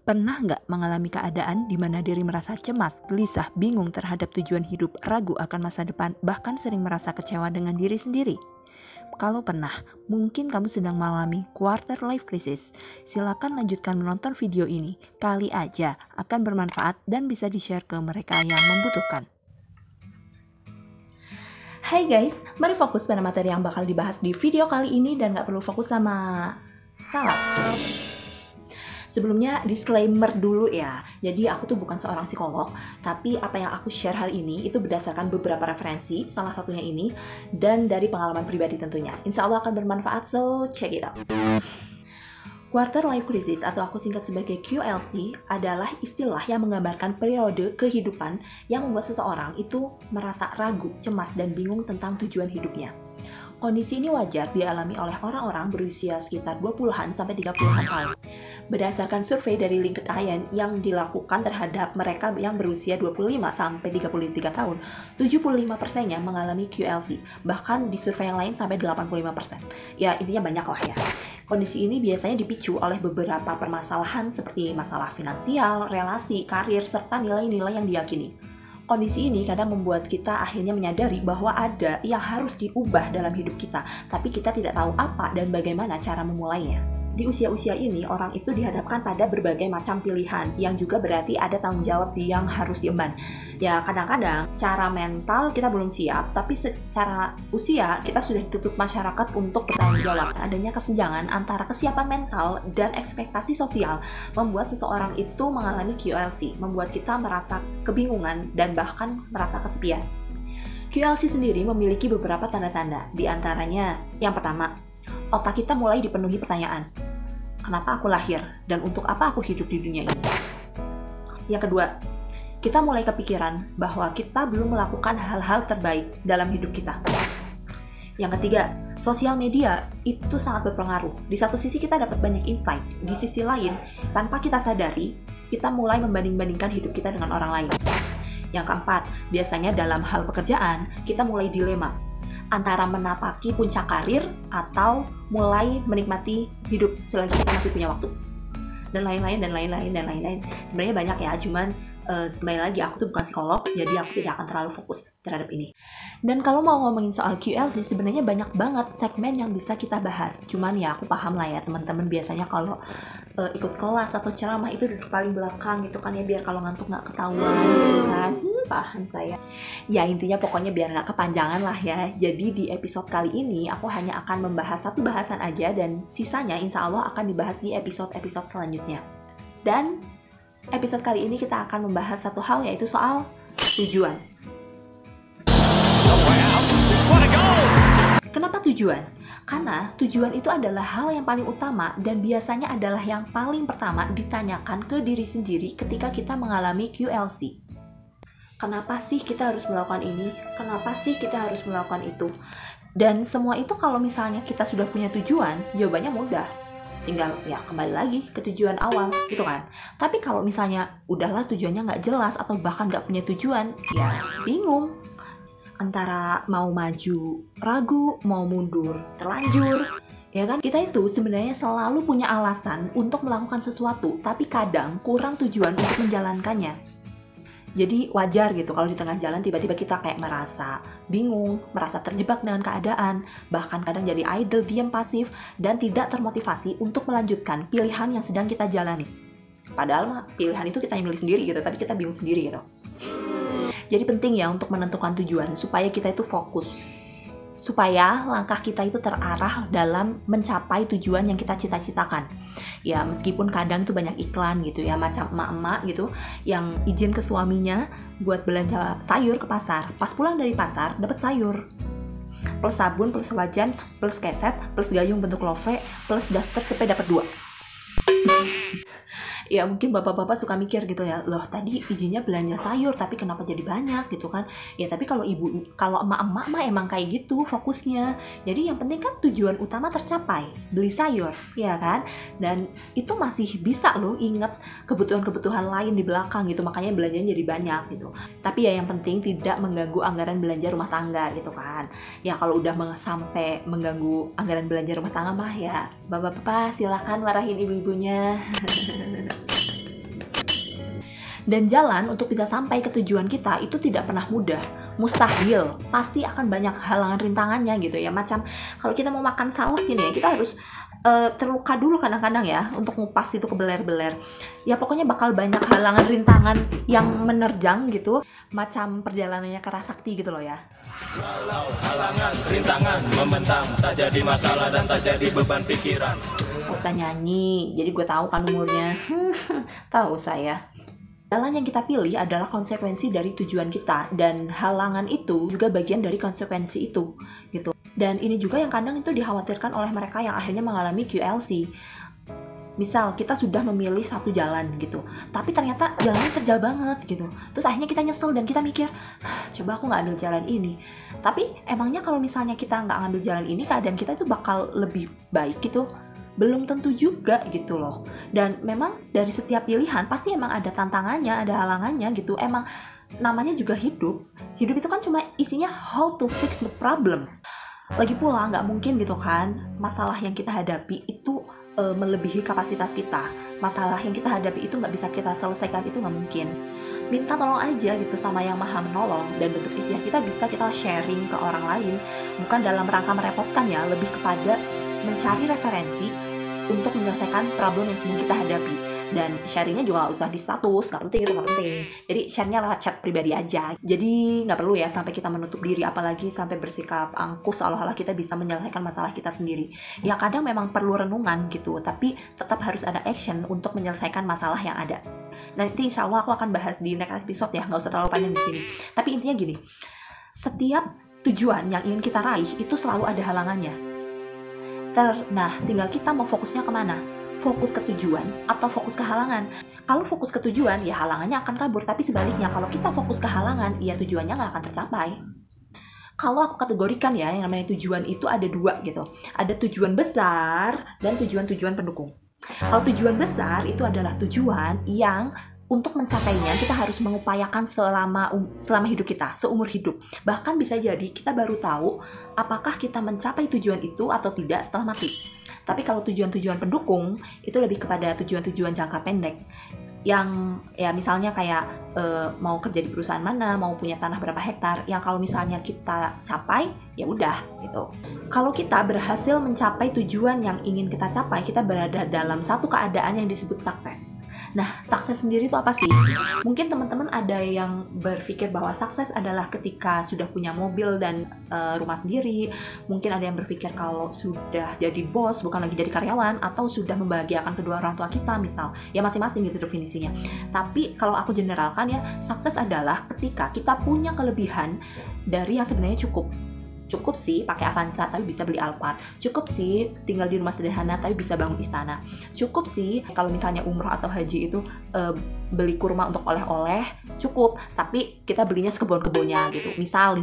Pernah nggak mengalami keadaan di mana diri merasa cemas, gelisah, bingung terhadap tujuan hidup, ragu akan masa depan, bahkan sering merasa kecewa dengan diri sendiri? Kalau pernah, mungkin kamu sedang mengalami quarter life crisis. Silakan lanjutkan menonton video ini. Kali aja akan bermanfaat dan bisa di-share ke mereka yang membutuhkan. Hai guys, mari fokus pada materi yang bakal dibahas di video kali ini dan gak perlu fokus sama salad. Sebelumnya disclaimer dulu ya, jadi aku tuh bukan seorang psikolog, tapi apa yang aku share hari ini itu berdasarkan beberapa referensi, salah satunya ini, dan dari pengalaman pribadi tentunya. Insya Allah akan bermanfaat, so check it out. Quarter life crisis atau aku singkat sebagai QLC adalah istilah yang menggambarkan periode kehidupan yang membuat seseorang itu merasa ragu, cemas, dan bingung tentang tujuan hidupnya. Kondisi ini wajar dialami oleh orang-orang berusia sekitar 20-an sampai 30-an tahun. Berdasarkan survei dari LinkedIn yang dilakukan terhadap mereka yang berusia 25 sampai 33 tahun, 75%-nya mengalami QLC, bahkan di survei yang lain sampai 85%. Ya, intinya banyak lah ya. Kondisi ini biasanya dipicu oleh beberapa permasalahan seperti masalah finansial, relasi, karir, serta nilai-nilai yang diyakini. Kondisi ini kadang membuat kita akhirnya menyadari bahwa ada yang harus diubah dalam hidup kita, tapi kita tidak tahu apa dan bagaimana cara memulainya. Di usia-usia ini, orang itu dihadapkan pada berbagai macam pilihan, yang juga berarti ada tanggung jawab yang harus diemban. Ya, kadang-kadang secara mental kita belum siap, tapi secara usia kita sudah dituntut masyarakat untuk bertanggung jawab. Adanya kesenjangan antara kesiapan mental dan ekspektasi sosial membuat seseorang itu mengalami QLC, membuat kita merasa kebingungan dan bahkan merasa kesepian. QLC sendiri memiliki beberapa tanda-tanda, di antaranya yang pertama, otak kita mulai dipenuhi pertanyaan. Kenapa aku lahir? Dan untuk apa aku hidup di dunia ini? Yang kedua, kita mulai kepikiran bahwa kita belum melakukan hal-hal terbaik dalam hidup kita. Yang ketiga, sosial media itu sangat berpengaruh. Di satu sisi kita dapat banyak insight, di sisi lain, tanpa kita sadari, kita mulai membanding-bandingkan hidup kita dengan orang lain. Yang keempat, biasanya dalam hal pekerjaan, kita mulai dilema antara menapaki puncak karir atau mulai menikmati hidup selagi kita masih punya waktu, dan lain-lain. Sebenarnya banyak ya, cuman kembali lagi aku tuh bukan psikolog, jadi aku tidak akan terlalu fokus terhadap ini. Dan kalau mau ngomongin soal QLC, sebenarnya banyak banget segmen yang bisa kita bahas. Cuman ya aku paham lah ya, teman-teman biasanya kalau ikut kelas atau ceramah itu duduk paling belakang gitu kan ya, biar kalau ngantuk nggak ketahuan gitu kan. Paham saya. Ya intinya pokoknya biar nggak kepanjangan lah ya. Jadi di episode kali ini aku hanya akan membahas satu bahasan aja, dan sisanya insya Allah akan dibahas di episode-episode selanjutnya. Dan episode kali ini kita akan membahas satu hal, yaitu soal tujuan. Kenapa tujuan? Karena tujuan itu adalah hal yang paling utama dan biasanya adalah yang paling pertama ditanyakan ke diri sendiri ketika kita mengalami QLC. Kenapa sih kita harus melakukan ini? Kenapa sih kita harus melakukan itu? Dan semua itu kalau misalnya kita sudah punya tujuan, jawabannya mudah. Tinggal ya kembali lagi ke tujuan awal gitu kan. Tapi kalau misalnya udahlah tujuannya nggak jelas atau bahkan nggak punya tujuan, ya bingung antara mau maju ragu, mau mundur terlanjur, ya kan. Kita itu sebenarnya selalu punya alasan untuk melakukan sesuatu, tapi kadang kurang tujuan untuk menjalankannya. Jadi wajar gitu kalau di tengah jalan tiba-tiba kita kayak merasa bingung, merasa terjebak dengan keadaan, bahkan kadang jadi idle, diam, pasif, dan tidak termotivasi untuk melanjutkan pilihan yang sedang kita jalani. Padahal pilihan itu kita yang milih sendiri gitu, tapi kita bingung sendiri gitu. Jadi penting ya untuk menentukan tujuan supaya kita itu fokus, supaya langkah kita itu terarah dalam mencapai tujuan yang kita cita-citakan. Ya meskipun kadang itu banyak iklan gitu ya, macam emak-emak gitu yang izin ke suaminya buat belanja sayur ke pasar. Pas pulang dari pasar dapat sayur, plus sabun, plus wajan, plus keset, plus gayung bentuk love, plus daster cepet dapat 2. Ya mungkin bapak-bapak suka mikir gitu ya, loh tadi izinnya belanja sayur tapi kenapa jadi banyak gitu kan. Ya tapi kalau emak-emak mah emang kayak gitu fokusnya. Jadi yang penting kan tujuan utama tercapai, beli sayur ya kan. Dan itu masih bisa loh inget kebutuhan-kebutuhan lain di belakang gitu, makanya belanjanya jadi banyak gitu. Tapi ya yang penting tidak mengganggu anggaran belanja rumah tangga gitu kan. Ya kalau udah sampai mengganggu anggaran belanja rumah tangga mah ya bapak-bapak silakan marahin ibu-ibunya. Dan jalan untuk bisa sampai ke tujuan kita itu tidak pernah mudah, mustahil. Pasti akan banyak halangan rintangannya gitu ya. Macam kalau kita mau makan salad gini ya, kita harus terluka dulu kadang-kadang ya untuk ngupas itu ke beler-beler. Ya pokoknya bakal banyak halangan rintangan yang menerjang gitu, macam perjalanannya ke Rasakti gitu loh ya. Walau halangan rintangan membentang, tak jadi masalah dan tak jadi beban pikiran. Kita nyanyi, jadi gue tahu kan umurnya. Tahu saya. Jalan yang kita pilih adalah konsekuensi dari tujuan kita, dan halangan itu juga bagian dari konsekuensi itu gitu. Dan ini juga yang kadang itu dikhawatirkan oleh mereka yang akhirnya mengalami QLC. Misal kita sudah memilih satu jalan gitu, tapi ternyata jalannya terjal banget gitu. Terus akhirnya kita nyesel dan kita mikir, coba aku nggak ambil jalan ini. Tapi emangnya kalau misalnya kita nggak ngambil jalan ini, keadaan kita itu bakal lebih baik gitu? Belum tentu juga gitu loh. Dan memang dari setiap pilihan pasti emang ada tantangannya, ada halangannya gitu. Emang namanya juga hidup. Hidup itu kan cuma isinya how to fix the problem. Lagi pula nggak mungkin gitu kan, masalah yang kita hadapi itu melebihi kapasitas kita. Masalah yang kita hadapi itu nggak bisa kita selesaikan, itu nggak mungkin. Minta tolong aja gitu sama yang maha menolong, dan bentuk ikhtiar kita bisa kita sharing ke orang lain, bukan dalam rangka merepotkan ya, lebih kepada mencari referensi untuk menyelesaikan problem yang sedang kita hadapi. Dan sharingnya juga nggak usah di status, nggak penting, itu nggak penting. Jadi sharenya lewat chat pribadi aja. Jadi nggak perlu ya sampai kita menutup diri, apalagi sampai bersikap angkuh seolah-olah kita bisa menyelesaikan masalah kita sendiri. Ya kadang memang perlu renungan gitu, tapi tetap harus ada action untuk menyelesaikan masalah yang ada. Nanti insya Allah aku akan bahas di next episode ya, nggak usah terlalu panjang di sini. Tapi intinya gini, setiap tujuan yang ingin kita raih itu selalu ada halangannya. Nah, tinggal kita mau fokusnya kemana? Fokus ke tujuan atau fokus ke halangan? Kalau fokus ke tujuan, ya halangannya akan kabur. Tapi sebaliknya, kalau kita fokus ke halangan, ya tujuannya nggak akan tercapai. Kalau aku kategorikan ya, yang namanya tujuan itu ada dua gitu. Ada tujuan besar dan tujuan-tujuan pendukung. Kalau tujuan besar itu adalah tujuan yang untuk mencapainya kita harus mengupayakan selama hidup kita, seumur hidup. Bahkan bisa jadi kita baru tahu apakah kita mencapai tujuan itu atau tidak setelah mati. Tapi kalau tujuan-tujuan pendukung itu lebih kepada tujuan-tujuan jangka pendek. Yang ya misalnya kayak mau kerja di perusahaan mana, mau punya tanah berapa hektar, yang kalau misalnya kita capai ya udah gitu. Kalau kita berhasil mencapai tujuan yang ingin kita capai, kita berada dalam satu keadaan yang disebut sukses. Nah, sukses sendiri itu apa sih? Mungkin teman-teman ada yang berpikir bahwa sukses adalah ketika sudah punya mobil dan rumah sendiri. Mungkin ada yang berpikir kalau sudah jadi bos, bukan lagi jadi karyawan, atau sudah membahagiakan kedua orang tua kita misal. Ya masing-masing gitu definisinya. Tapi kalau aku generalkan ya, sukses adalah ketika kita punya kelebihan dari yang sebenarnya cukup. Cukup sih pakai Avanza tapi bisa beli Alphard. Cukup sih tinggal di rumah sederhana tapi bisa bangun istana. Cukup sih kalau misalnya umroh atau haji itu beli kurma untuk oleh-oleh. Cukup, tapi kita belinya sekebun-kebunnya gitu. Misal.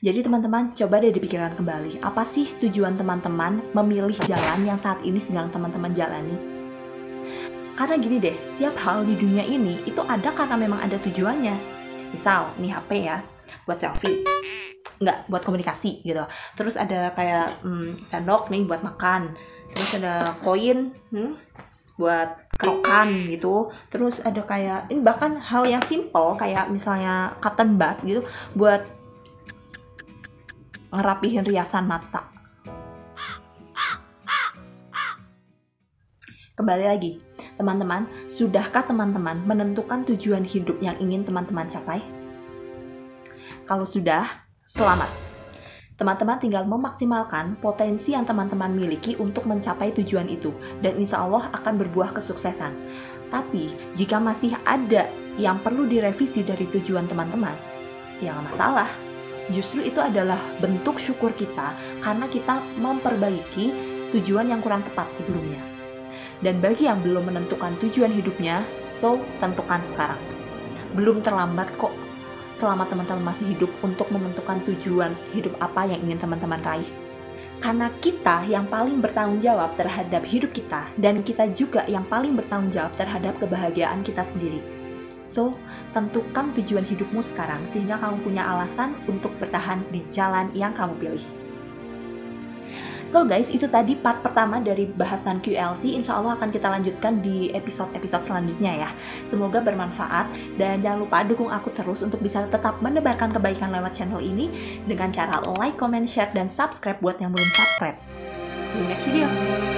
Jadi teman-teman coba deh dipikirkan kembali, apa sih tujuan teman-teman memilih jalan yang saat ini sedang teman-teman jalani? Karena gini deh, setiap hal di dunia ini itu ada karena memang ada tujuannya. Misal nih HP ya, buat selfie, nggak buat komunikasi gitu. Terus ada kayak sendok nih buat makan. Terus ada koin buat kerokan gitu. Terus ada kayak ini bahkan hal yang simple kayak misalnya cotton bud gitu buat ngerapihin riasan mata. Kembali lagi, teman-teman, sudahkah teman-teman menentukan tujuan hidup yang ingin teman-teman capai? Kalau sudah, selamat. Teman-teman tinggal memaksimalkan potensi yang teman-teman miliki untuk mencapai tujuan itu, dan insya Allah akan berbuah kesuksesan. Tapi, jika masih ada yang perlu direvisi dari tujuan teman-teman, ya nggak masalah. Justru itu adalah bentuk syukur kita karena kita memperbaiki tujuan yang kurang tepat sebelumnya. Dan bagi yang belum menentukan tujuan hidupnya, so tentukan sekarang. Belum terlambat kok. Selama teman-teman masih hidup untuk menentukan tujuan hidup apa yang ingin teman-teman raih. Karena kita yang paling bertanggung jawab terhadap hidup kita, dan kita juga yang paling bertanggung jawab terhadap kebahagiaan kita sendiri. So, tentukan tujuan hidupmu sekarang sehingga kamu punya alasan untuk bertahan di jalan yang kamu pilih. So guys, itu tadi part pertama dari bahasan QLC. Insya Allah akan kita lanjutkan di episode-episode selanjutnya ya. Semoga bermanfaat, dan jangan lupa dukung aku terus untuk bisa tetap menebarkan kebaikan lewat channel ini dengan cara like, comment, share, dan subscribe buat yang belum subscribe. See you next video.